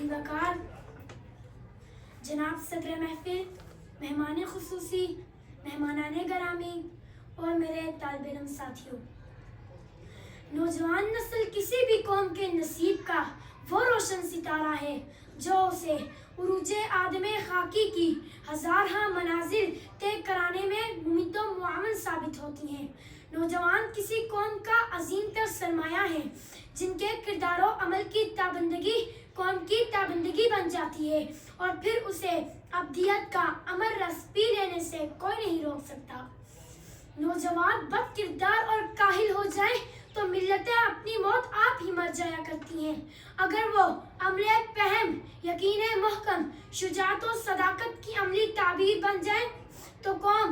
अली वकार, जनाब सदर महफिल, मेहमान खुसूसी, मेहमानाने गरामी और मेरे तालिब इल्म साथियों, नौजवान नस्ल किसी भी कौम के नसीब का वो रोशन सितारा है जो उसे उरूजे आदमे खाकी की हज़ारहा मनाजिल तय कराने में मुमिद्दो मुआवन साबित होती हैं। नौजवान किसी कौम का अजीम तर सरमाया है जिनके किरदार और अमल की ताबंदगी कौम की ताबंदगी बन जाती है और फिर उसे अब्दियत का अमर रस पी लेने से कोई नहीं रोक सकता। नौजवान बद किरदार और काहिल हो जाए तो मिल्लतें अपनी मौत आप ही मर जाया करती हैं। अगर वो अमले फहम, यकीने महकम, शुजात और सदाकत की अमली ताबीर बन जाए तो कौम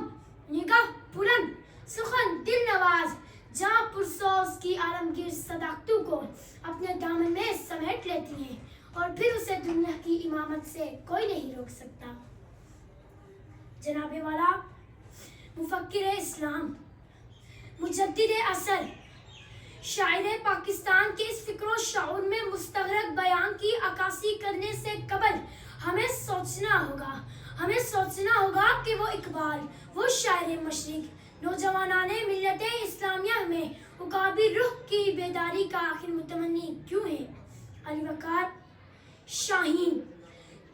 निगाह बुलंद, सुखन दिल नवाज, जहाँ पुरसोस की आलमगीर सदाकतों को अपने दामन में समेट लेती हैं और फिर उसे दुनिया की इमामत से कोई नहीं रोक सकता। जनाबे वाला, मुफक्किर इस्लाम, मुजद्दिद असर, शायर पाकिस्तान के इस फिक्र शाऊर में मुस्तगरक बयान की अक्कासी करने से कबल हमें सोचना होगा कि वो इकबाल, वो शायर मशरिक, नौजवानाने मिल्लत इस्लामिया में उकाबी रुख की बेदारी का आखिर मुतमन्नी क्यों है? अली वकार, शाहीन,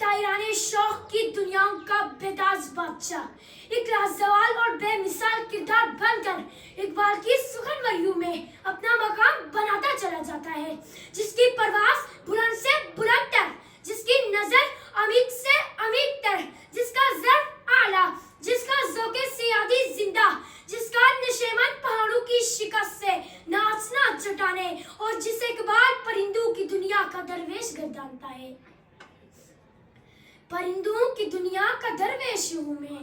तायराने शौक की दुनियाओं का बेताज बादशाह, एक लाजवाल और बेमिसाल किरदार बनकर इकबाल की सुखन वरियों में अपना मकाम बनाता चला जाता है, जिसकी परवाज़ बुलंद से बुलंद तर, जिसकी नजर अमीक से अमीक तर, जिसका ज़र्फ आला, जिसका ज़ौक़े सियादी जिंदा, जिसका नशेमन पहाड़ों की शिकस्त से नाचना चटाने और जिसे इकबाल परिंदों की दुनिया का दरवेश गर्दानता है। परिंदों की दुनिया का दरवेश हूँ मैं,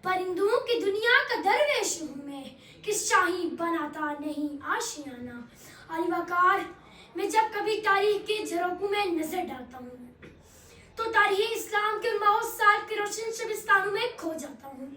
परिंदों की दुनिया का दरवेश हूँ मैं, किस शाही बनाता नहीं आशियाना। अली वकार, मैं जब कभी तारीख के झरोखों में नजर डालता हूँ तो तारीख इस्लाम के माओ साल के रोशन शबिस्तानों में खो जाता हूँ।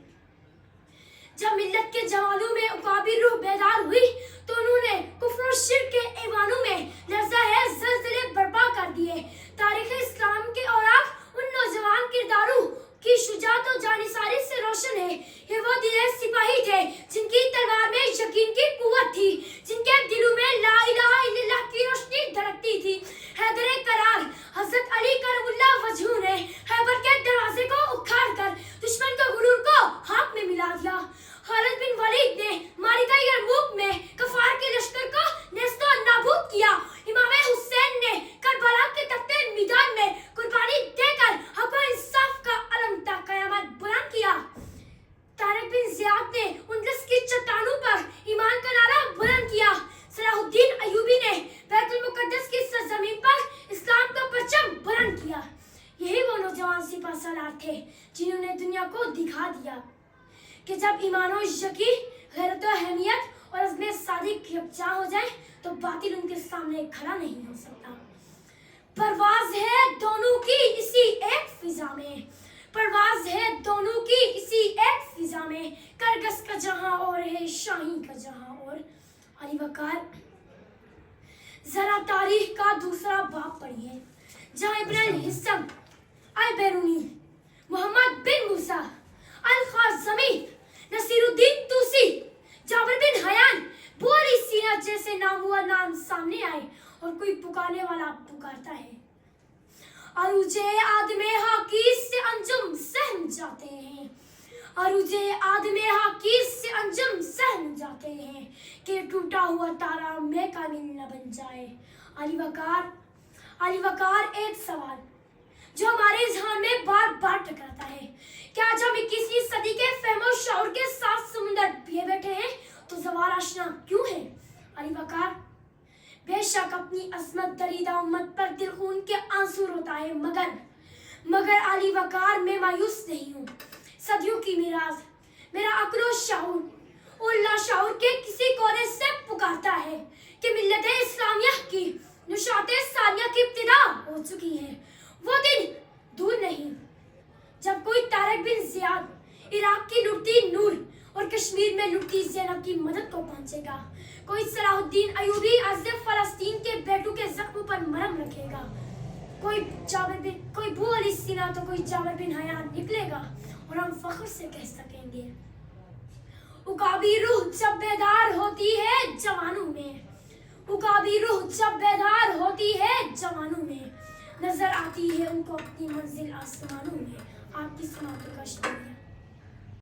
जब मिल्लत के जवानों में उकाबी रूह बेदार हुई तो उन्होंने कुफ्र और शिर्क के ऐवानों में लर्ज़ा है ज़लज़ले बर्पा कर दिए। तारीख इस्लाम के औराक उन नौजवान किरदारों की शुजात और जानिसारी से रोशन है। ये वो दिले सिपाही थे जिनकी तलवार में यकीन की कुव्वत थी, जिनके दिलों में ला इलाहा इल्लल्लाह की रोशनी धड़कती थी। हैदर करार हजरत अली करमुल्लाह वजहू ने खैबर के दरवाजे को उखाड़ कर दुश्मन के गुरूर को हाथ में मिला दिया। खालिद बिन वलीद ने मारिका यरमुक में कफार के लश्कर को नेस्तो नाबूद किया। इमाम हुसैन ने करबला के तख्ते मैदान में कुर्बानी देकर हक व इंसाफ का अलम ता कयामत बुलंद किया। तारिक बिन ज़ियाद ने उनदस की चट्टानों पर ईमान का नारा बुलंद किया। सलाहुद्दीन अय्यूबी ने बैतुल मुकद्दस की सरजमीन पर इस्लाम का परचम बुलंद किया। यही वो नौजवान सिपा सालार थे जिन्होंने दुनिया को दिखा दिया कि जब ईमान और यकीन, गैरत और अहमियत और अज़्म सादिक यकजा हो जाए तो बातिल उनके सामने खड़ा नहीं हो सकता। परवाज़ है दोनों की इसी एक फिजा में, परवाज़ है दोनों की इसी एक फिजा में, करगस का जहां और है शाही का जहां और। अली वकार, जरा तारीख का दूसरा बाब पढ़िए जहाँ इब्न हिस्सम, अल बैरूनी, मोहम्मद बिन मूसा, अल ख़ाज़मी, नसीरुद्दीन तूसी, जाबिर बिन हयान, बोरी सीना जैसे नाम हुआ नाम सामने आए और कोई पुकारने वाला पुकारता है। अरूजे आदमे हाकीस से अंजुम सहम जाते हैं, अरूजे आदमे हाकीस से अंजुम सहम जाते हैं कि टूटा हुआ तारा में कामिल न बन जाए। अली वकार, एक सवाल जो हमारे ज़हन में बार बार टकराता है, क्या जब 21वीं सदी के फहमो शऊर के साथ समुंदर पिए बैठे हैं तो ज़वाल आशना क्यों है? अली वकार, बेशक अपनी अस्मत दरीदा उम्मत पर दिल खून के आंसू रोता है, मगर अली वकार मैं मायूस नहीं हूँ। सदियों की मीरास मेरा अक्ल शाऊर और लाशाऊर के किसी कोने से पुकारता है कि मिल्लत इस्लामिया की नुशाते सानिया की इब्तिदा हो चुकी है। वो दिन दूर नहीं जब कोई तारिक बिन ज़ियाद इराक की लुटती नूर और कश्मीर में लुटती ज़ैनब की मदद को पहुंचेगा, कोई सलाहुद्दीन अय्यूबी आज फ़लस्तीन के बेटों के जख्म पर मरहम रखेगा। کوئی بو علی سینا تو کوئی جابر بن حیان نکلے گا اور ہم فخر سے کہہ سکیں گے عقابی روح جب بیدار ہوتی ہے جوانوں میں عقابی روح جب بیدار ہوتی ہے جوانوں میں نظر آتی ہے ان کو اپنی منزل آسمانوں میں. آپ کی سماعتوں کا شکریہ.